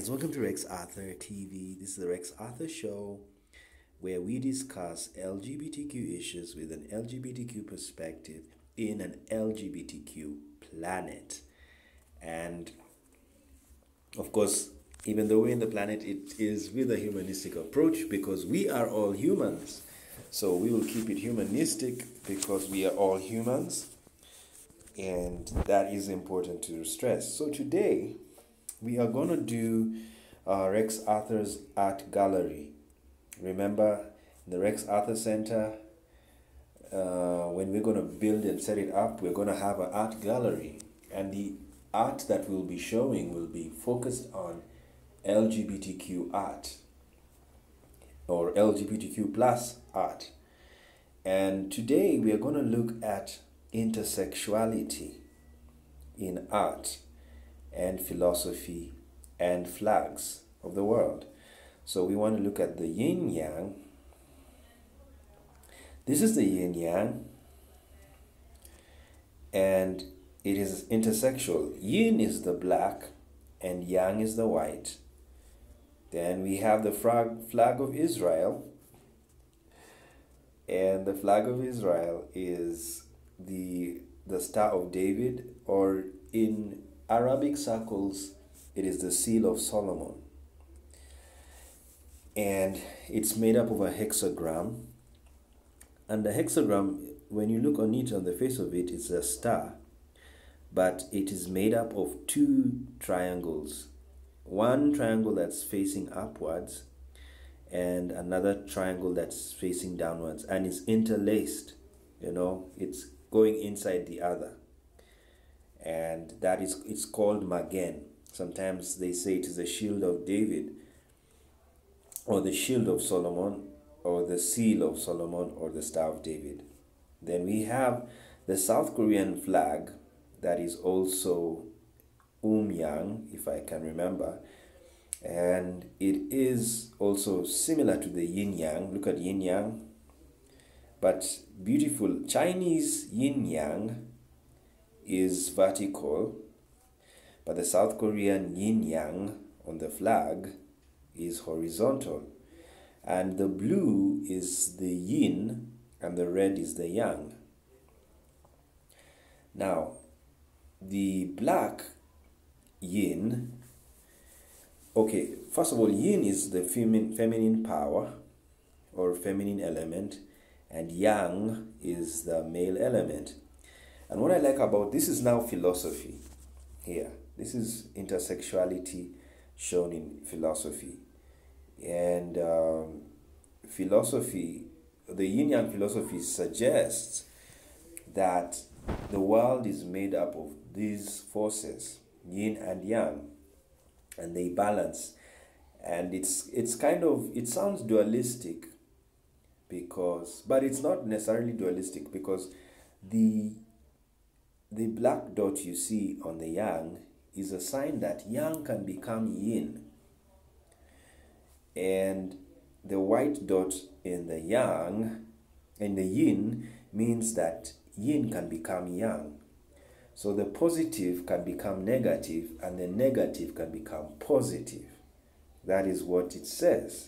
guys, welcome to Rex Arthur TV. This is the Rex Arthur Show where we discuss LGBTQ issues with an LGBTQ perspective in an LGBTQ planet. And of course, even though we're in the planet, it is with a humanistic approach because we are all humans. So we will keep it humanistic because we are all humans, and that is important to stress. So today, we are going to do Rex Arthur's art gallery. Remember, in the Rex Arthur Center, when we're going to build and set it up, we're going to have an art gallery. And the art that we'll be showing will be focused on LGBTQ art or LGBTQ plus art. And today we are going to look at intersexuality in art and philosophy and flags of the world. So we want to look at the yin yang. This is the yin yang, and it is intersexual. Yin is the black and yang is the white. Then we have the flag of Israel, and the flag of Israel is the Star of David, or in Arabic circles, it is the Seal of Solomon. And it's made up of a hexagram. And the hexagram, when you look on it, on the face of it, it's a star. But it is made up of two triangles. One triangle that's facing upwards and another triangle that's facing downwards. And it's interlaced, it's going inside the other. And it's called Magen. Sometimes they say it is the shield of David, or the shield of Solomon, or the seal of Solomon, or the star of David. Then we have the South Korean flag, that is also Yang, if I can remember. And it is also similar to the yin yang. Look at yin yang. But beautiful Chinese yin yang is vertical, but the South Korean yin yang on the flag is horizontal, and the blue is the yin and the red is the yang. Now, the black yin, okay, first of all, yin is the feminine power or feminine element, and yang is the male element. And what I like about this is now philosophy here. This is intersexuality shown in philosophy. And philosophy, the yin-yang philosophy suggests that the world is made up of these forces, yin and yang, and they balance. And it sounds dualistic but it's not necessarily dualistic, because the black dot you see on the yang is a sign that yang can become yin. And the white dot in the yang, in the yin, means that yin can become yang. So the positive can become negative and the negative can become positive. That is what it says.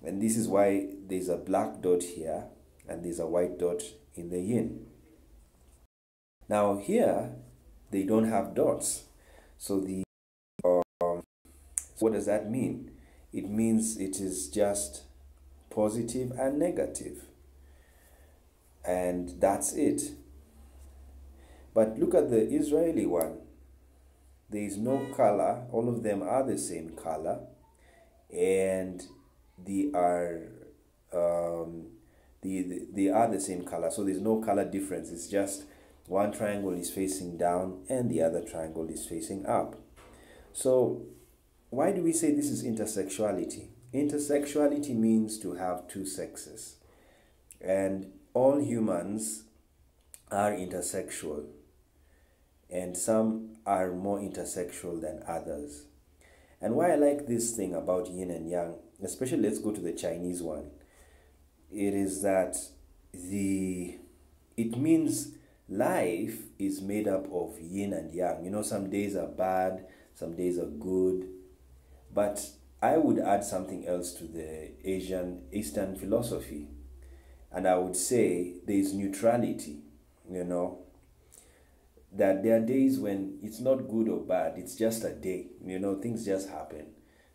And this is why there's a black dot here and there's a white dot in the yin. Now here, they don't have dots. So what does that mean? It means it is just positive and negative. And that's it. But look at the Israeli one. There is no color. All of them are the same color. And they are the same color. So there's no color difference. It's just one triangle is facing down and the other triangle is facing up. So why do we say this is intersexuality? Intersexuality means to have two sexes. And all humans are intersexual. And some are more intersexual than others. And why I like this thing about yin and yang, especially let's go to the Chinese one, it is that it means life is made up of yin and yang. Some days are bad, some days are good. But I would add something else to the Eastern philosophy, and I would say there is neutrality, you know, that there are days when it's not good or bad, it's just a day, you know, things just happen.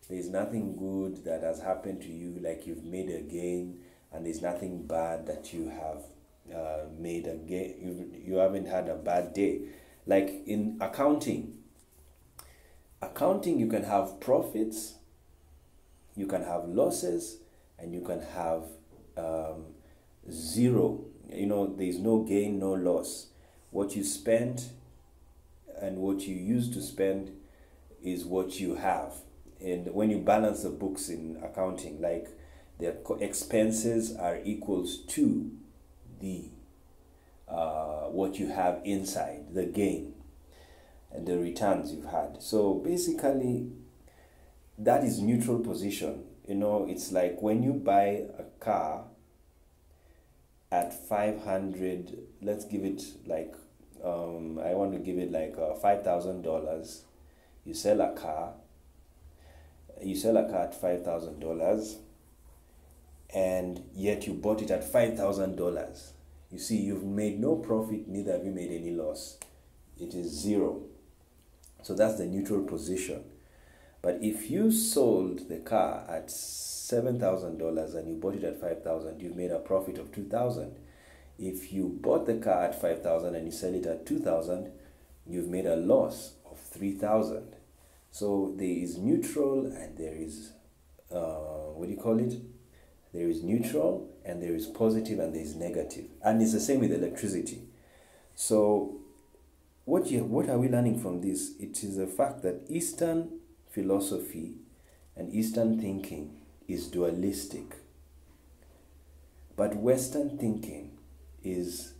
There's nothing good that has happened to you, like you've made a gain, and there's nothing bad that you have made a gain. You haven't had a bad day. Like in accounting, you can have profits, you can have losses, and you can have zero. You know, there's no gain, no loss. What you spend and what you used to spend is what you have. And when you balance the books in accounting, like the expenses are equals to the what you have inside, the gain and the returns you've had. So basically, that is neutral position. You know, it's like when you buy a car at 500, let's give it like, I want to give it like $5,000. You sell a car at $5,000, and yet you bought it at $5,000. You see, you've made no profit, neither have you made any loss. It is zero. So that's the neutral position. But if you sold the car at $7,000 and you bought it at $5,000, you've made a profit of $2,000. If you bought the car at $5,000 and you sell it at $2,000, you've made a loss of $3,000. So there is neutral and there is, what do you call it? There is neutral and there is positive and there is negative. And it's the same with electricity. So what are we learning from this? It is the fact that Eastern philosophy and Eastern thinking is dualistic. But Western thinking is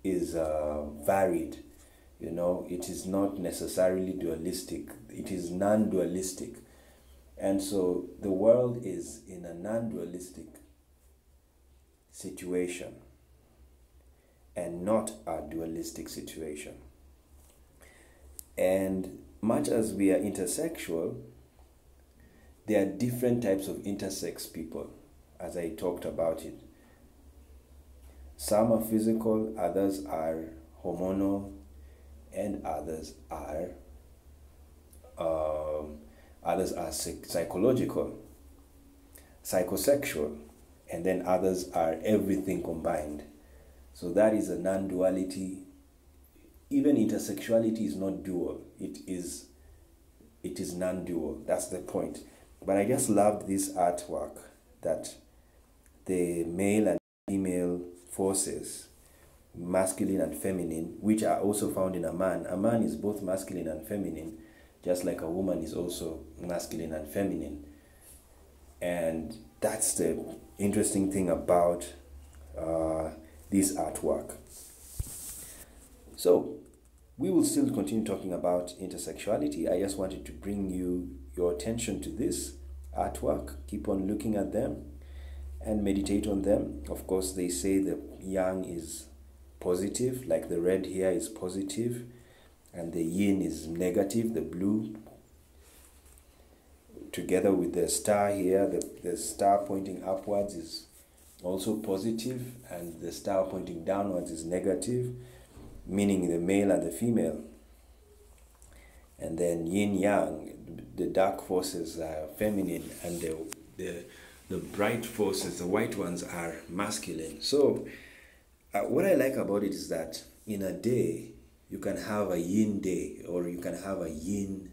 varied. You know, it is not necessarily dualistic. It is non-dualistic. And so the world is in a non-dualistic situation and not a dualistic situation. And much as we are intersexual, there are different types of intersex people, as I talked about it. Some are physical, others are hormonal, and others are psychological, psychosexual, and then others are everything combined. So that is a non-duality. Even intersexuality is not dual. It is non-dual. That's the point. But I just loved this artwork that the male and female forces, masculine and feminine, which are also found in a man. A man is both masculine and feminine, just like a woman is also masculine and feminine. And that's the interesting thing about this artwork. So we will still continue talking about intersexuality. I just wanted to bring your attention to this artwork. Keep on looking at them and meditate on them. Of course, they say the yang is positive, like the red here is positive, and the yin is negative, the blue, together with the star here. The star pointing upwards is also positive, and the star pointing downwards is negative, meaning the male and the female. And then yin yang, the dark forces are feminine, and the bright forces, the white ones, are masculine. So what I like about it is that in a day you can have a yin day, or you can have a yin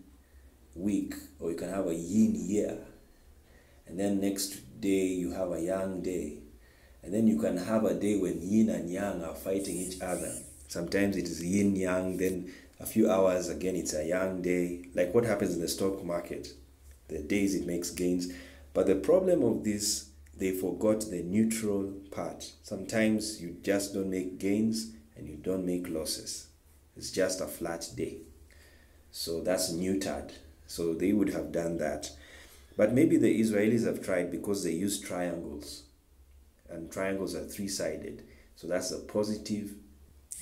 week, or you can have a yin year, and then next day you have a yang day, and then you can have a day when yin and yang are fighting each other. Sometimes it is yin yang, then a few hours again it's a yang day, like what happens in the stock market. The days it makes gains. But the problem of this, they forgot the neutral part. Sometimes you just don't make gains and you don't make losses. It's just a flat day. So that's neutered. So they would have done that. But maybe the Israelis have tried, because they use triangles. And triangles are three-sided. So that's a positive,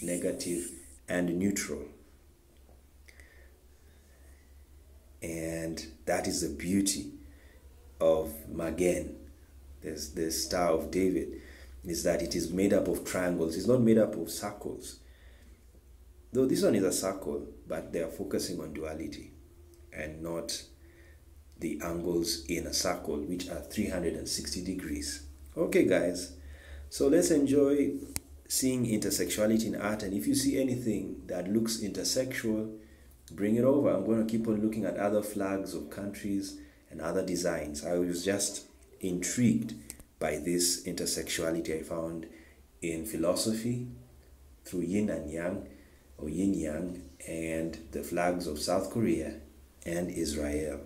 negative, and neutral. And that is the beauty of Magen, the Star of David, is that it is made up of triangles. It's not made up of circles. Though this one is a circle, but they are focusing on duality and not the angles in a circle, which are 360 degrees. Okay, guys, so let's enjoy seeing intersexuality in art. And if you see anything that looks intersexual, bring it over. I'm going to keep on looking at other flags of countries and other designs. I was just intrigued by this intersexuality I found in philosophy through yin and yang, or yin yang, and the flags of South Korea and Israel.